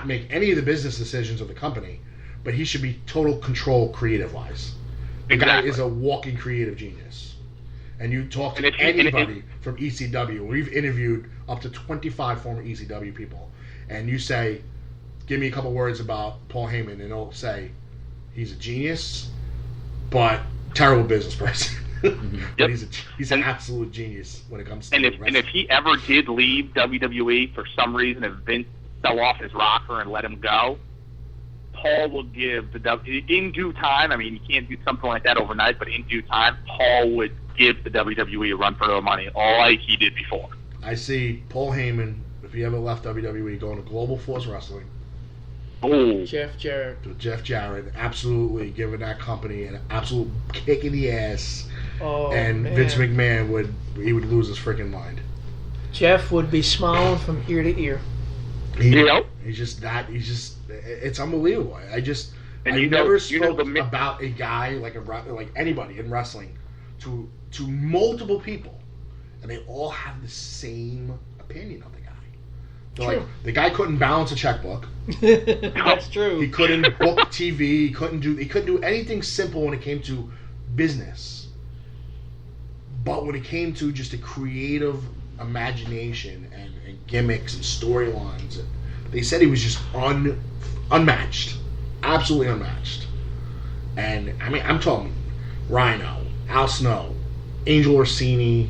make any of the business decisions of the company, but he should be total control creative-wise. The guy is a walking creative genius. And you talk to anybody from ECW. We've interviewed up to 25 former ECW people. And you say, give me a couple words about Paul Heyman, and they'll say, he's a genius, but terrible business person. But he's an absolute genius when it comes to wrestling. And if he ever did leave WWE for some reason, if Vince fell off his rocker and let him go, Paul will give in due time. I mean, you can't do something like that overnight, but in due time, Paul would give the WWE a run for their money, like he did before. I see Paul Heyman, if he ever left WWE, going to Global Force Wrestling. Oh, Jeff Jarrett. To Jeff Jarrett, absolutely giving that company an absolute kick in the ass. Oh, and man. Vince McMahon would lose his freaking mind. Jeff would be smiling from ear to ear. He's just it's unbelievable. I never spoke about a guy like anybody in wrestling to multiple people, and they all have the same opinion of the guy. They're like, the guy couldn't balance a checkbook. That's true. He couldn't book TV. He couldn't do anything simple when it came to business. But when it came to just a creative imagination and gimmicks and storylines, they said he was just unmatched, absolutely unmatched. And I mean, I'm talking Rhino, Al Snow, Angel Orsini,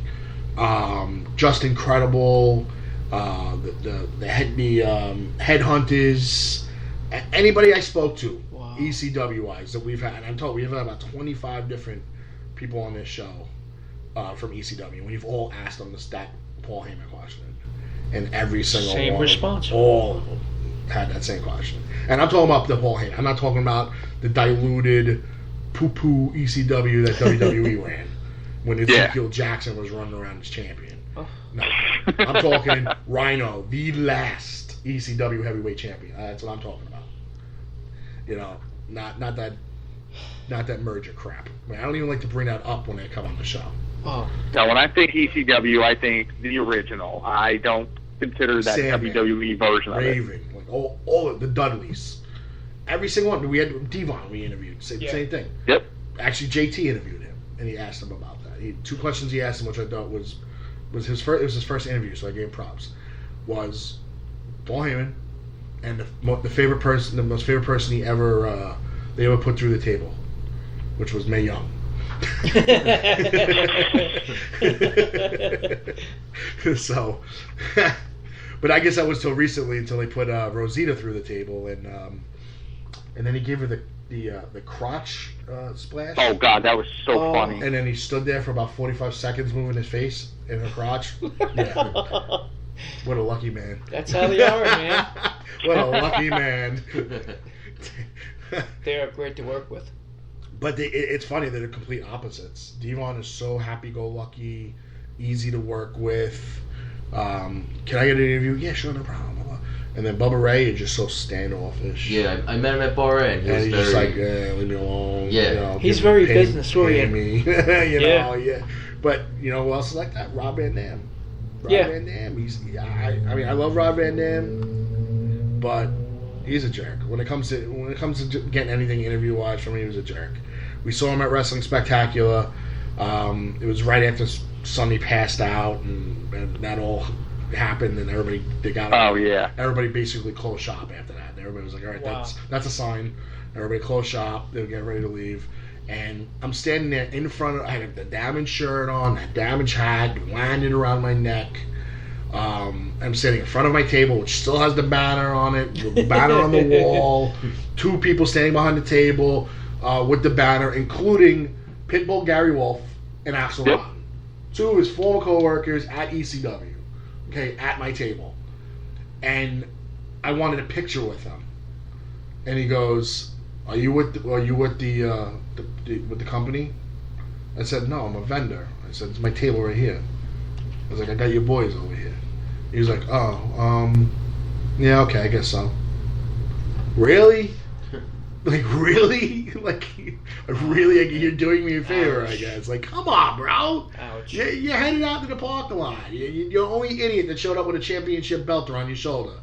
Just Incredible, the Headhunters, anybody I spoke to, ECW wise that we've had. And I'm told we've had about 25 different people on this show from ECW. We've all asked them that Paul Heyman question, and every single same one, response. All of them had that same question. And I'm talking about the Paul Heyman. I'm not talking about the diluted poo-poo ECW that WWE ran when Ezekiel Jackson was running around as champion. No, I'm talking Rhino, the last ECW heavyweight champion. That's what I'm talking about. You know, not that merger crap. I mean, I don't even like to bring that up when they come on the show. Oh. Now, when I think ECW, I think the original. I don't consider that Sandman, WWE version Raven, of it. like all of the Dudleys. Every single one. We had Devon we interviewed. Same thing. Yep. Actually, JT interviewed him, and he asked him about that. Two questions he asked him, which I thought was his first. It was his first interview, so I gave him props. Was Paul Heyman and the most favorite person he ever they ever put through the table, which was Mae Young. So, but I guess that was till recently, until they put Rosita through the table, and then he gave her the crotch splash. Oh God, that was so funny. And then he stood there for about 45 seconds, moving his face in her crotch. Yeah. What a lucky man. That's how they are, man. What a lucky man. They are great to work with. But it's funny, they're the complete opposites. Devon is so happy-go-lucky, easy to work with. Can I get an interview? Yeah, sure, no problem. And then Bubba Ray is just so standoffish. Yeah, I met him at Bar A, and he's just like, leave me alone. Yeah, you know, he's very business-oriented. Yeah. But you know who else is like that? Rob Van Dam. Van Dam. I mean, I love Rob Van Dam, but he's a jerk. When it comes to getting anything interview-wise from me, he was a jerk. We saw him at Wrestling Spectacular. It was right after Sonny passed out, and that all happened, and everybody everybody basically closed shop after that. And everybody was like, all right, that's a sign. Everybody closed shop. They were getting ready to leave. And I'm standing there in front of, I had the damaged shirt on, that damaged hat, winding around my neck. I'm sitting in front of my table, which still has the banner on it, the banner on the wall, two people standing behind the table with the banner, including Pitbull Gary Wolf and Axel Rotten. Two of his former co-workers at ECW, at my table. And I wanted a picture with them. And he goes, Are you with the company? I said, no, I'm a vendor. I said, it's my table right here. I was like, I got your boys over here. He was like, yeah, okay, I guess so. Really? Like, really? Like, really? You're doing me a favor, I guess. Like, come on, bro. Ouch. You're headed out to the parking lot. You're the only idiot that showed up with a championship belt around your shoulder.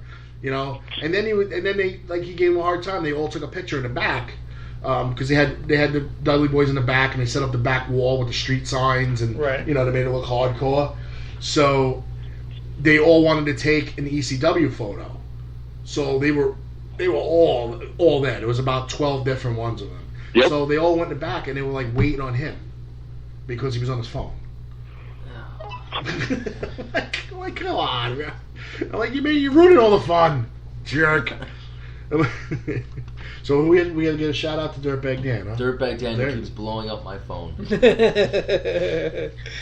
you know. And then he gave him a hard time. They all took a picture in the back because they had the Dudley Boys in the back, and they set up the back wall with the street signs, and you know, they made it look hardcore. So they all wanted to take an ECW photo. So they were all there. There was about 12 different ones of them. Yep. So they all went in the back, and they were like waiting on him because he was on his phone. like, come on, man. I'm like, you're ruining all the fun, jerk. So we gotta give a shout out to Dirtbag Dan, huh? Dirtbag Dan keeps blowing up my phone.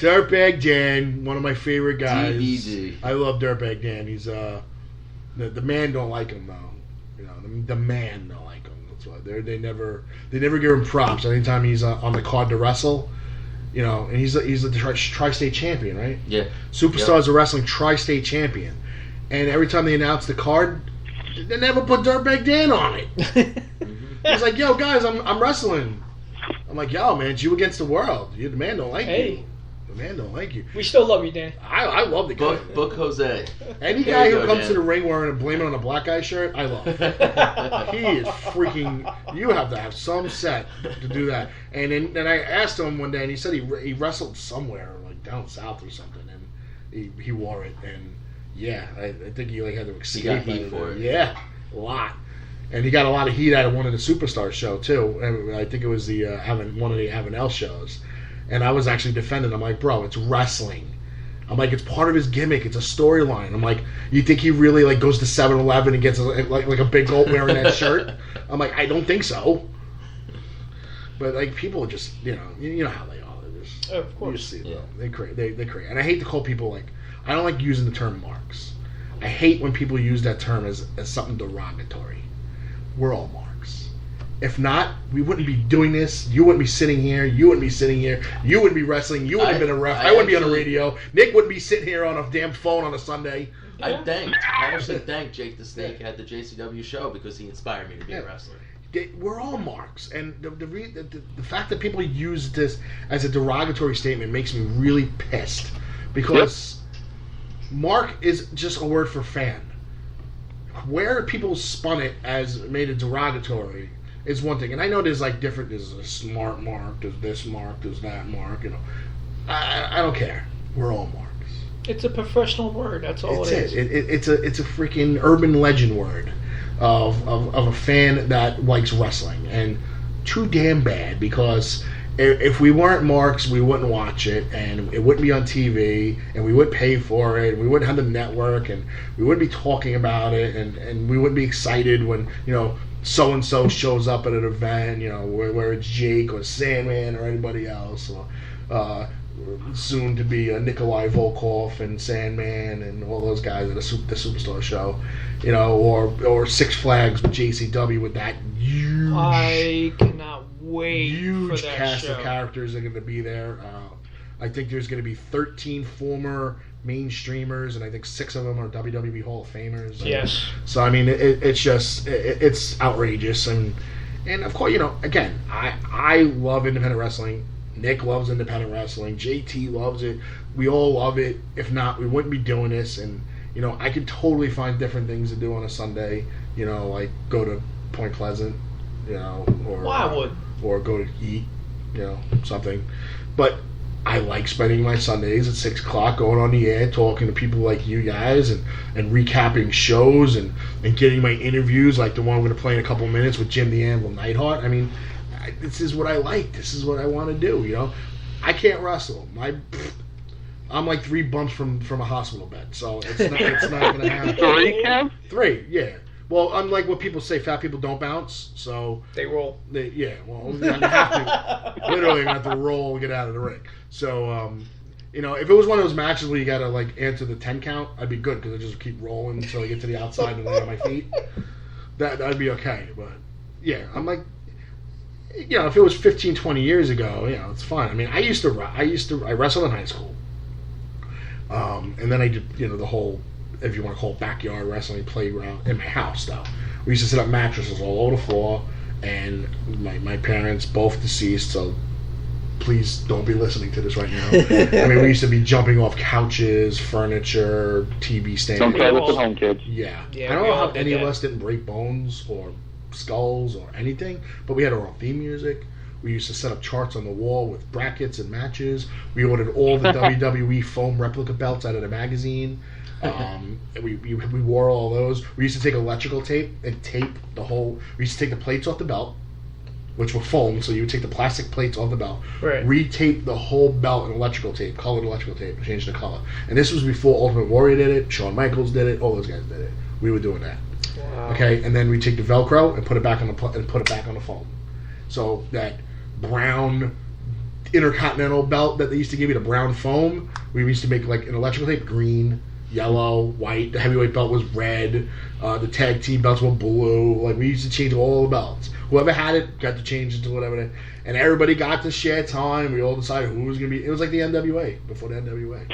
Dirtbag Dan, one of my favorite guys. DVD. I love Dirtbag Dan. He's the man don't like him though. You know, the man don't like him. That's why they never give him props. Anytime he's on the card to wrestle, you know, and he's the tri-state champion, right? Yeah. Superstars of Wrestling tri-state champion, and every time they announce the card, they never put Dirtbag Dan on it. He's like, yo, guys, I'm wrestling. I'm like, yo, man, it's you against the world. The man don't like you. The man don't like you. We still love you, Dan. I love the guy. Book Jose. Any guy who comes to the ring wearing a Blame It on a Black Guy shirt, I love. He is freaking... You have to have some set to do that. And then I asked him one day, and he said he wrestled somewhere, like down south or something, and he wore it, and yeah, I think he had to escape. He got heat for it. Yeah, a lot. And he got a lot of heat out of one of the Superstars show too. And I think it was the one of the Avenel shows. And I was actually defending. I'm like, bro, it's wrestling. I'm like, it's part of his gimmick. It's a storyline. I'm like, you think he really like goes to 7-Eleven and gets like a big gulp wearing that shirt? I'm like, I don't think so. But like, people just, you know how they are. They're just, of course. You see them. They create. And I hate to call people like. I don't like using the term marks. I hate when people use that term as something derogatory. We're all marks. If not, we wouldn't be doing this. You wouldn't be sitting here. You wouldn't be sitting here. You wouldn't be wrestling. You wouldn't have been a ref. I wouldn't be on the radio. Nick wouldn't be sitting here on a damn phone on a Sunday. I actually thanked Jake the Snake at the JCW show because he inspired me to be a wrestler. We're all marks. And the fact that people use this as a derogatory statement makes me really pissed. Because mark is just a word for fan. Where people spun it as made it derogatory is one thing, and I know there's like different. There's a smart mark, there's this mark, there's that mark. You know, I don't care. We're all marks. It's a professional word. That's all it is. It's a freaking urban legend word of a fan that likes wrestling, and too damn bad because. If we weren't marks, we wouldn't watch it, and it wouldn't be on TV, and we wouldn't pay for it, and we wouldn't have the network, and we wouldn't be talking about it, and we wouldn't be excited when, you know, so-and-so shows up at an event, you know, where it's Jake or Sandman or anybody else, or soon to be Nikolai Volkov and Sandman and all those guys at the Superstar show, you know, or Six Flags with JCW with that huge... I cannot wait huge for that cast show. Of characters are going to be there. I think there's going to be 13 former mainstreamers, and I think 6 of them are WWE Hall of Famers. Yes. So I mean, it's just it's outrageous, and of course, you know, again, I love independent wrestling. Nick loves independent wrestling. JT loves it. We all love it. If not, we wouldn't be doing this. And you know, I could totally find different things to do on a Sunday. You know, like go to Point Pleasant. You know, or go to eat, you know, something. But I like spending my Sundays at 6 o'clock going on the air, talking to people like you guys, and recapping shows, and getting my interviews, like the one I'm going to play in a couple minutes with Jim the Anvil Neidhart. I mean, this is what I like. This is what I want to do, you know. I can't wrestle. I'm like 3 bumps from a hospital bed, so it's not going to happen. 3, Kev? 3, yeah. Well, unlike what people say, fat people don't bounce, so... They roll. Well, you have to... Literally, you have to roll and get out of the ring. So, you know, if it was one of those matches where you got to, like, answer the 10 count, I'd be good, because I just keep rolling until I get to the outside and land on my feet. That'd be okay, but... Yeah, I'm like... You know, if it was 15, 20 years ago, you know, it's fine. I mean, I wrestled in high school. And then I did, you know, the whole... if you want to call it backyard wrestling playground in my house, though. We used to set up mattresses all over the floor, and my parents, both deceased, so please don't be listening to this right now. I mean, we used to be jumping off couches, furniture, TV stands. Don't try this at home, kids. Yeah. I don't know how any of us didn't break bones or skulls or anything, but we had our own theme music. We used to set up charts on the wall with brackets and matches. We ordered all the WWE foam replica belts out of the magazine. We wore all those. We used to take electrical tape and tape the whole. We used to take the plates off the belt, which were foam, so you would take the plastic plates off the belt, retape the whole belt in electrical tape, colored electrical tape, and change the color. And this was before Ultimate Warrior did it, Shawn Michaels did it, all those guys did it. We were doing that. Wow. Okay, and then we take the Velcro and put it back on the foam. So that brown Intercontinental belt that they used to give you, the brown foam, we used to make like an electrical tape green, yellow, white. The heavyweight belt was red. The tag team belts were blue. Like, we used to change all the belts. Whoever had it got to change it to whatever. And everybody got to share time. We all decided who was going to be. It was like the NWA before the NWA.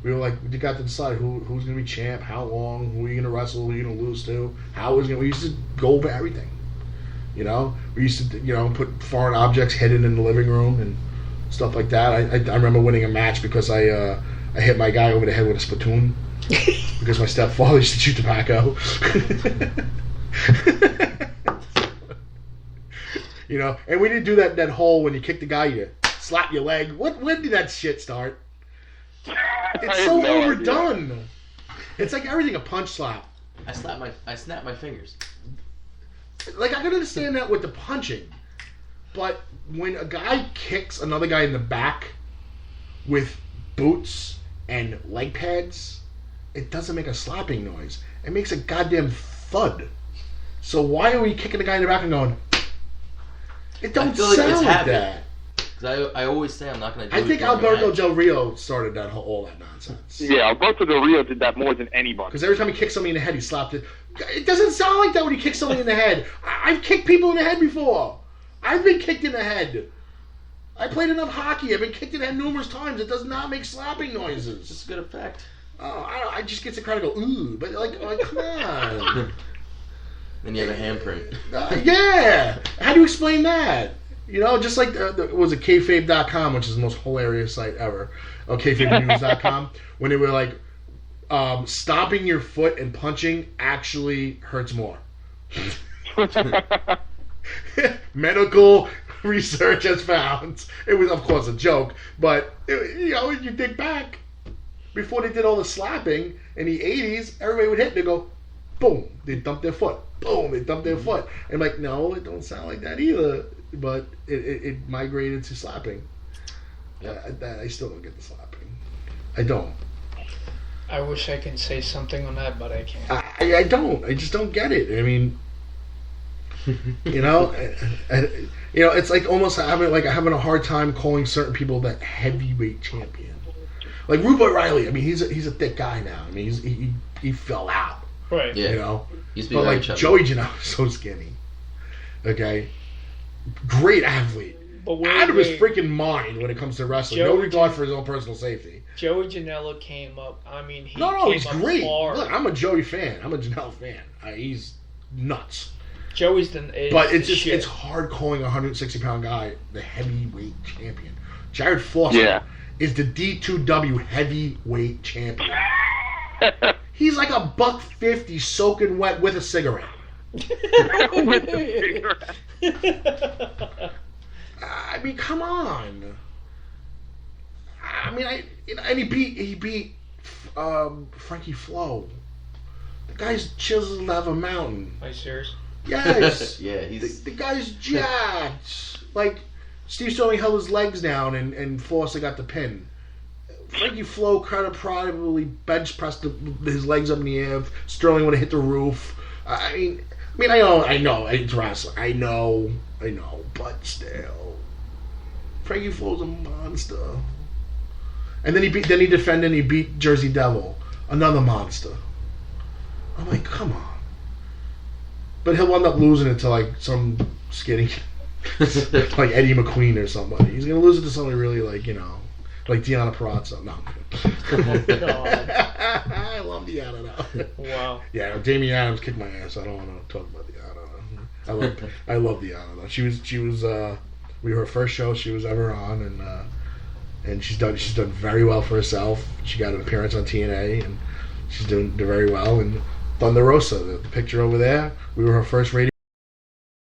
We were like, we got to decide who's going to be champ, how long, who are you going to wrestle, who are you going to lose to, how was going. We used to go over everything. You know, we used to put foreign objects hidden in the living room and stuff like that. I remember winning a match because I hit my guy over the head with a spittoon because my stepfather used to chew tobacco. And we didn't do that whole when you kick the guy, you slap your leg. When did that shit start? It's so overdone. Idea. It's like everything a punch slap. I snap my fingers. Like, I can understand that with the punching, but when a guy kicks another guy in the back with boots and leg pads, it doesn't make a slapping noise. It makes a goddamn thud. So why are we kicking the guy in the back and going, it don't sound like that? Because I always say I'm not going to do it. I think Alberto Del Rio started all that nonsense. Yeah, Alberto Del Rio did that more than anybody. Because every time he kicked somebody in the head, he slapped it. It doesn't sound like that when he kicks somebody in the head. I've kicked people in the head before. I've been kicked in the head. I played enough hockey. I've been kicked in the head numerous times. It does not make slapping noises. It's a good effect. Oh, I just get to kind of go, ooh, but like come on. Then you have a handprint. Yeah. How do you explain that? Just like was it kayfabe.com, which is the most hilarious site ever. kayfabenews.com, when they were like, stomping your foot and punching actually hurts more. Medical research has found. It was, of course, a joke, but you think back, before they did all the slapping in the 80s, everybody would hit and they go, boom, they dump their foot. Boom, they dump their foot. And I'm like, no, it don't sound like that either. But it migrated to slapping. I still don't get the slapping. I don't. I wish I could say something on that, but I can't. I don't. I just don't get it. I mean, it's like almost having a hard time calling certain people that heavyweight champion. Like Rupert Riley. I mean, he's a thick guy now. I mean, he fell out. Right. Yeah. But like Joey Janela is so skinny. Okay. Great athlete. Out of his freaking mind when it comes to wrestling. No regard for his own personal safety. Joey Janela came up. I mean, he's great. Hard. Look, I'm a Joey fan. I'm a Janela fan. He's nuts. Joey's but it's hard calling a 160-pound guy the heavyweight champion. Jared Foster is the D2W heavyweight champion. He's like a $150 soaking wet with a cigarette. I mean, come on. I mean, and he beat Frankie Flo. The guy's chiseled out of a mountain. Are you serious? Yes. Yeah, he's the guy's jacked. Like, Steve Sterling held his legs down and Foster got the pin. Frankie Flo kind of probably bench pressed his legs up in the air. Sterling would have hit the roof. I mean, I know, it's wrestling. I know, but still, Frankie Flo's a monster. And then he defended and he beat Jersey Devil, another monster. I'm like, come on. But he'll end up losing it to like some skinny, like Eddie McQueen or somebody. He's gonna lose it to somebody really like Deanna Purrazzo. No. I love Deanna though. Wow. Yeah, Damian Adams kicked my ass. I don't want to talk about Deanna. I love Deanna though. She was We were her first show she was ever on, and she's done very well for herself. She got an appearance on TNA, and she's doing very well. And Thunder Rosa, the picture over there, we were her first radio